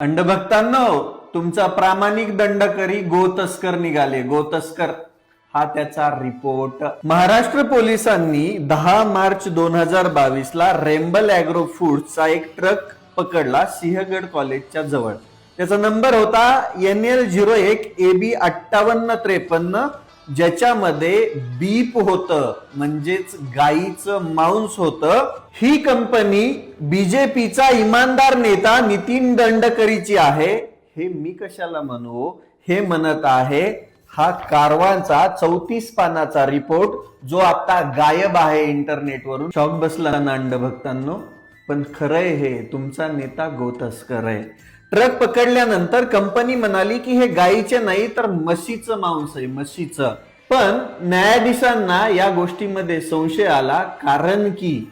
अंडभक्तांनो, तुमचा प्रामाणिक दंडकरी गोतस्कर निघाले. गोतस्कर हा त्याचा रिपोर्ट. महाराष्ट्र पोलिसांनी 10 मार्च 2022 ला रेम्बल ॲग्रो फूड्सचा एक ट्रक पकडला सिंहगड कॉलेजच्या जवळ. त्याचा नंबर होता NL01 AB 5853, ज्याच्यामध्ये बीप होतं, म्हणजेच गाईचं मांस होतं. ही कंपनी बीजेपीचा इमानदार नेता नितीन गडकरीची आहे. हे मी कशाला म्हणू, हे म्हणत आहे हा कारवांचा 34 पानाचा रिपोर्ट, जो आता गायब आहे इंटरनेटवरून. शॉक बसला ना अंडभक्तांनो, पण खरंय हे तुमचा नेता गोतस्कर आहे. ट्रक पकडल्यानंतर कंपनी म्हणाली की हे गाईचे नाही तर म्हशीचं मांस आहे, म्हशीचं. पण न्यायाधीशांना या गोष्टीमध्ये संशय आला, कारण की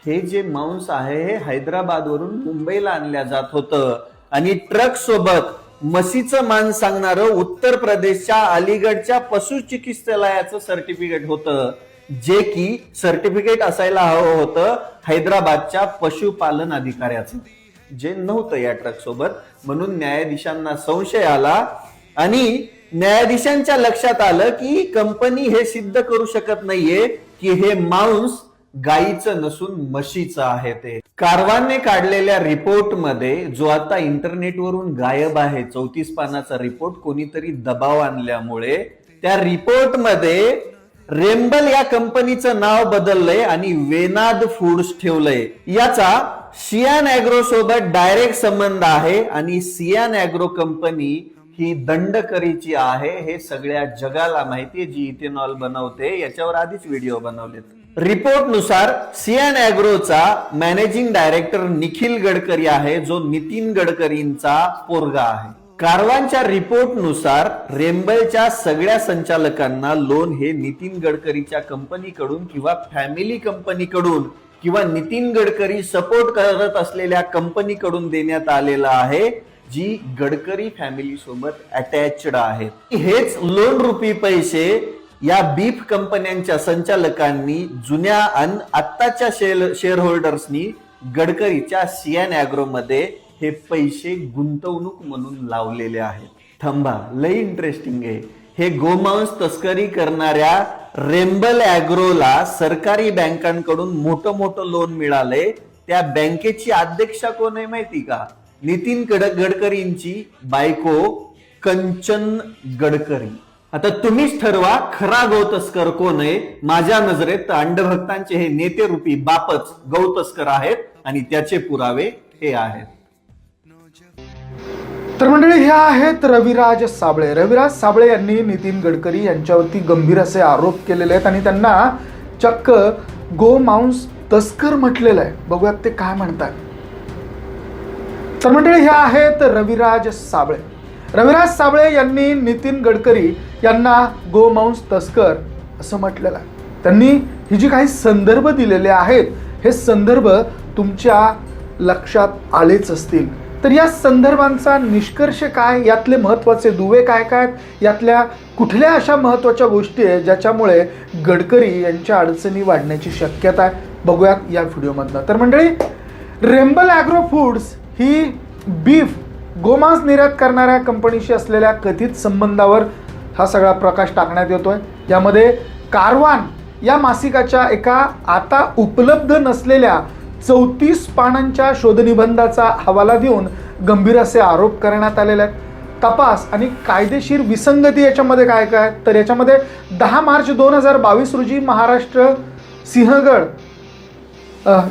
हे जे मांस आहे हे हैदराबादवरून मुंबईला आणल्या जात होतं आणि ट्रक सोबत म्हशीचं मांस सांगणारं उत्तर प्रदेशच्या अलीगडच्या पशु चिकित्सालयाचं सर्टिफिकेट होतं, जे की सर्टिफिकेट असायला हवं होतं हैदराबादच्या पशुपालन अधिकाऱ्याचं, जे नव्हतं या ट्रक सोबत. म्हणून न्यायाधीशांना संशय आला आणि न्यायाधीशांच्या लक्षात आलं की कंपनी हे सिद्ध करू शकत नाहीये की हे मांस गाईचं नसून म्हशीचं आहे. ते कारवाने काढलेल्या रिपोर्ट मध्ये, जो आता इंटरनेटवरून गायब आहे, 34 पानाचा रिपोर्ट, कोणीतरी दबाव आणल्यामुळे त्या रिपोर्ट मध्ये रेम्बल या कंपनीचं नाव बदललंय आणि वेनाद फूड्स ठेवलंय. याचा सियान ॲग्रो सोबत डायरेक्ट संबंध आहे आणि सियान ॲग्रो कंपनी ही दंडकरीची आहे. हे सगळ्या जगाला माहितीये, जी इथेनॉल बनवते. याच्यावर आधीच व्हिडिओ बनवलेत. रिपोर्ट नुसार सियान ॲग्रोचा मॅनेजिंग डायरेक्टर निखिल गडकरी आहे, जो नितीन गडकरींचा पोरगा आहे. कारवांच्या रिपोर्ट नुसार रेम्बलच्या सगळ्या संचालकांना लोन हे नितीन गडकरीच्या कंपनीकडून किंवा फॅमिली कंपनीकडून किंवा नितीन गडकरी सपोर्ट करत असलेल्या कंपनीकडून देण्यात आलेलं आहे, जी गडकरी फॅमिली सोबत अटॅच्ड आहे. हेच लोन रुपी पैसे या बीफ कंपन्यांच्या संचालकांनी जुन्या आणि आत्ताच्या शेअर होल्डर्सनी गडकरीच्या सियान ॲग्रो मध्ये हे पैसे गुंतवणूक म्हणून लावलेले आहेत. थांबा, लय इंटरेस्टिंग आहे हे. गोमांस तस्करी करणाऱ्या रेम्बल ॲग्रोला सरकारी बँकांकडून मोठं लोन मिळालंय. त्या बँकेची अध्यक्षा कोण आहे माहिती का? नितीन गडकरींची बायको कंचन गडकरी. आता तुम्हीच ठरवा खरा गौतस्कर कोण आहे. माझ्या नजरेत अंडभक्तांचे हे नेते रूपी बापच गौतस्कर आहेत आणि त्याचे पुरावे हे आहेत. तर मंडळी, ह्या आहेत रविराज साबळे. रविराज साबळे यांनी नितीन गडकरी यांच्यावरती गंभीर असे आरोप केलेले आहेत आणि त्यांना चक्क गोमांस तस्कर म्हटलेलं आहे. बघूयात ते काय म्हणतात. तर मंडळी, ह्या आहेत रविराज साबळे. रविराज साबळे यांनी नितीन गडकरी यांना गोमांस तस्कर असं म्हटलेलं आहे. त्यांनी ही जी काही संदर्भ दिलेले आहेत, हे संदर्भ तुमच्या लक्षात आलेच असतील. तर या संदर्भांचा निष्कर्ष काय, यातले महत्त्वाचे दुवे काय काय, यातल्या कुठल्या अशा महत्त्वाच्या गोष्टी आहेत ज्याच्यामुळे गडकरी यांच्या अडचणी वाढण्याची शक्यता आहे, बघूयात या व्हिडिओमधनं. तर मंडळी, रेम्बल ॲग्रो फूड्स ही बीफ गोमांस निर्यात करणाऱ्या कंपनीशी असलेल्या कथित संबंधावर हा सगळा प्रकाश टाकण्यात येतोय. यामध्ये कारवान या मासिकाच्या एका आता उपलब्ध नसलेल्या 34 पानांच्या शोधनिबंधाचा हवाला देऊन गंभीर असे आरोप करण्यात आलेले आहेत. तपास आणि कायदेशीर विसंगती याच्यामध्ये काय काय, तर याच्यामध्ये 10 मार्च 2022 रोजी महाराष्ट्र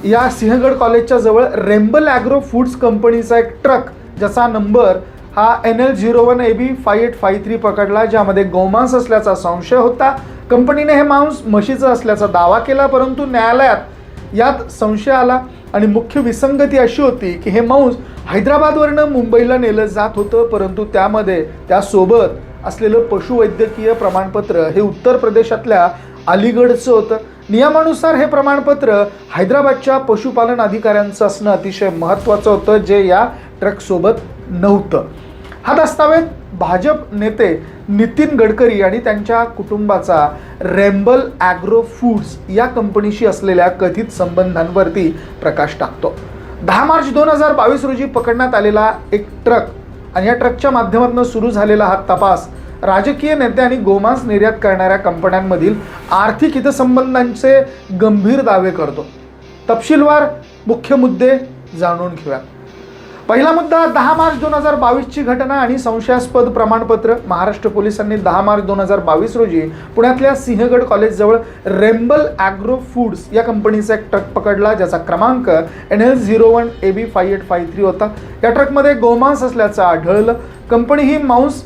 या सिंहगड कॉलेजच्या जवळ रेम्बल ॲग्रो फूड्स कंपनीचा एक ट्रक, ज्याचा नंबर हा NL01 AB 5853 पकडला, ज्यामध्ये गोमांस असल्याचा संशय होता. कंपनीने हे मांस म्हशीचं असल्याचा दावा केला, परंतु न्यायालयात यात संशय आला आणि मुख्य विसंगती अशी होती की हे मांस हैदराबादवरनं मुंबईला नेलं जात होतं, परंतु त्यामध्ये त्यासोबत असलेलं पशुवैद्यकीय प्रमाणपत्र हे उत्तर प्रदेशातल्या अलीगडचं होतं. नियमानुसार हे प्रमाणपत्र हैदराबादच्या पशुपालन अधिकाऱ्यांचं असणं अतिशय महत्त्वाचं होतं, जे या ट्रकसोबत नव्हतं. हा दस्तावेज भाजप नेते नितीन गडकरी आणि त्यांच्या कुटुंबाचा रेम्बल ॲग्रो फूड्स या कंपनीशी असलेल्या कथित संबंधांवरती प्रकाश टाकतो. 10 मार्च 2022 रोजी पकडण्यात आलेला एक ट्रक आणि या ट्रकच्या माध्यमातून सुरू झालेला हा तपास राजकीय नेते आणि गोमांस निर्यात करणाऱ्या कंपन्यांमधील आर्थिक हितसंबंधांचे गंभीर दावे करतो. तपशीलवार मुख्य मुद्दे जाणून घेऊयात. पहिला मुद्दा, 10 मार्च 2022 ची घटना आणि संशयास्पद प्रमाणपत्र. महाराष्ट्र पोलिसांनी 10 मार्च 2022 रोजी पुण्यातल्या सिंहगड कॉलेजजवळ रेम्बल ॲग्रो फूड्स या कंपनीचा एक ट्रक पकडला, ज्याचा क्रमांक NL01AB5853 होता. या ट्रकमध्ये गोमांस असल्याचं आढळलं. कंपनी ही मांस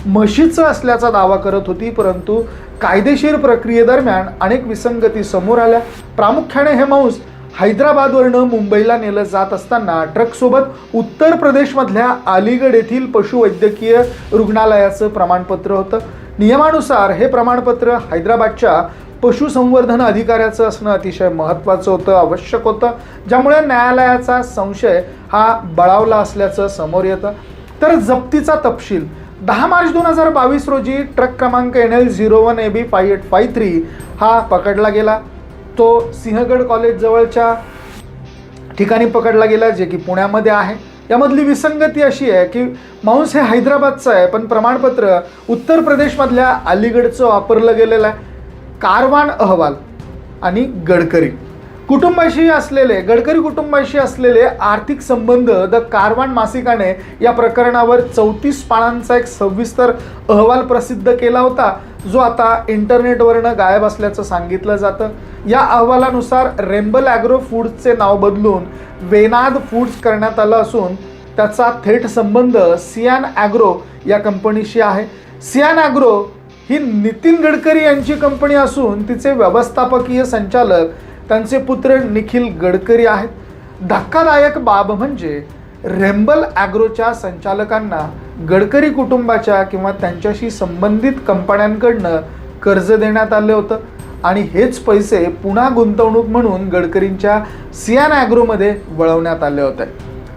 म्हशीचं असल्याचा दावा करत होती, परंतु कायदेशीर प्रक्रियेदरम्यान अनेक विसंगती समोर आल्या. प्रामुख्याने हे मांस हैदराबादवरनं मुंबईला नेलं जात असताना ट्रकसोबत उत्तर प्रदेशमधल्या अलीगड येथील पशुवैद्यकीय रुग्णालयाचं प्रमाणपत्र होतं. नियमानुसार हे प्रमाणपत्र हैदराबादच्या पशुसंवर्धन अधिकाऱ्याचं असणं अतिशय महत्त्वाचं होतं, आवश्यक होतं, ज्यामुळे न्यायालयाचा संशय हा बळावला असल्याचं समोर येतं. तर जप्तीचा तपशील, 10 मार्च 2022 रोजी ट्रक क्रमांक NL01AB5853 हा पकडला गेला. तो सिंहगड कॉलेज जवळच्या ठिकाणी पकडला गेला, जे की पुण्यामध्ये आहे. यामधली विसंगती अशी आहे की मांस हे हैदराबादचं आहे, पण प्रमाणपत्र उत्तर प्रदेशमधल्या अलीगडचं वापरलं गेलेलं आहे. कारवान अहवाल आणि गडकरी कुटुंबाशी असलेले आर्थिक संबंध द कारवान मासिकाने या प्रकरणावर 34 पानांचा एक सविस्तर अहवाल प्रसिद्ध केला होता, जो आता इंटरनेटवरनं गायब असल्याचं सांगितलं जातं. या अहवालानुसार रेम्बल ॲग्रो फूड्सचे नाव बदलून वेनाद फूड्स करण्यात आलं असून त्याचा थेट संबंध सियान ॲग्रो या कंपनीशी आहे. सियान ॲग्रो ही नितीन गडकरी यांची कंपनी असून तिचे व्यवस्थापकीय संचालक त्यांचे पुत्र निखिल गडकरी आहेत. धक्कादायक बाब म्हणजे रेम्बल ॲग्रोच्या संचालकांना गडकरी कुटुंबाच्या किंवा त्यांच्याशी संबंधित कंपन्यांकडनं कर्ज देण्यात आले होतं आणि हेच पैसे पुन्हा गुंतवणूक म्हणून गडकरींच्या सियान ॲग्रोमध्ये वळवण्यात आले होते.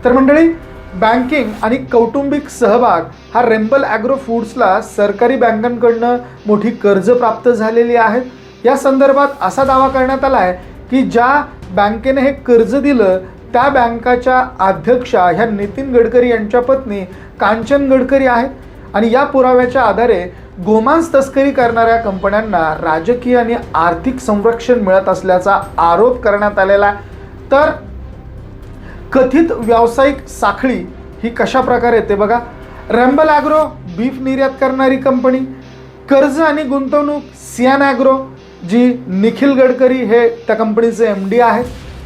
तर मंडळी, बँकिंग आणि कौटुंबिक सहभाग हा रेम्बल ॲग्रो फूड्सला सरकारी बँकांकडनं मोठी कर्ज प्राप्त झालेली आहेत. या संदर्भात असा दावा करण्यात आला आहे की ज्या बँकेने हे कर्ज दिलं त्या बँकाच्या अध्यक्षा ह्या नितीन गडकरी यांच्या पत्नी कांचन गडकरी आहेत आणि या पुराव्याच्या आधारे गोमांस तस्करी करणाऱ्या कंपन्यांना राजकीय आणि आर्थिक संरक्षण मिळत असल्याचा आरोप करण्यात आलेला आहे. तर कथित व्यावसायिक साखळी ही कशा प्रकारे येते बघा. रेम्बल ॲग्रो बीफ निर्यात करणारी कंपनी, कर्ज आणि गुंतवणूक सियान ॲग्रो, जी निखिल गडकरी हे त्या कंपनीचे MD आहेत.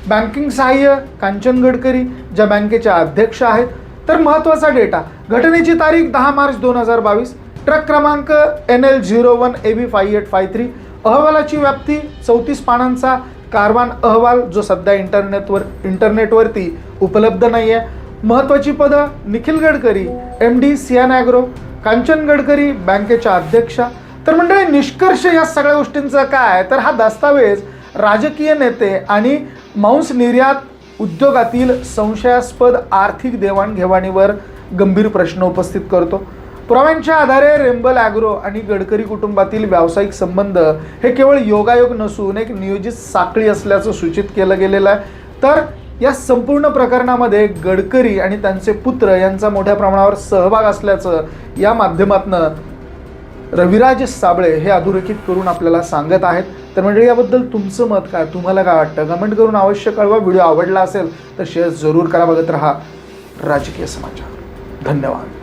बँकिंग सहाय्य कांचन गडकरी, ज्या बँकेच्या अध्यक्ष आहेत. तर महत्त्वाचा डेटा, घटनेची तारीख 10 मार्च 2022, ट्रक क्रमांक NL01AB5853, अहवालाची व्याप्ती 34 पानांचा कारवान अहवाल, जो सध्या इंटरनेटवरती उपलब्ध नाही आहे. महत्त्वाची पदं, निखिल गडकरी MD सियान ॲग्रो, कांचन गडकरी बँकेच्या अध्यक्षा. तर मंडळी, निष्कर्ष या सगळ्या गोष्टींचा काय, तर हा दस्तावेज राजकीय नेते आणि मांस निर्यात उद्योगातील संशयास्पद आर्थिक देवाणघेवाणीवर गंभीर प्रश्न उपस्थित करतो. पुराव्यांच्या आधारे रेम्बल ॲग्रो आणि गडकरी कुटुंबातील व्यावसायिक संबंध हे केवळ योगायोग नसून एक नियोजित साखळी असल्याचं सूचित केलं गेलेलं आहे. तर या संपूर्ण प्रकरणामध्ये गडकरी आणि त्यांचे पुत्र यांचा मोठ्या प्रमाणावर सहभाग असल्याचं या माध्यमातून रविराज साबळे हे अधोरेखित करून आपल्याला सांगत आहेत. तर मंडळी, याबद्दल तुमचं मत काय, तुम्हाला काय वाटतं, कमेंट करून अवश्य कळवा. व्हिडिओ आवडला असेल तर शेअर जरूर करा. बघत रहा राजकीय समाचार. धन्यवाद.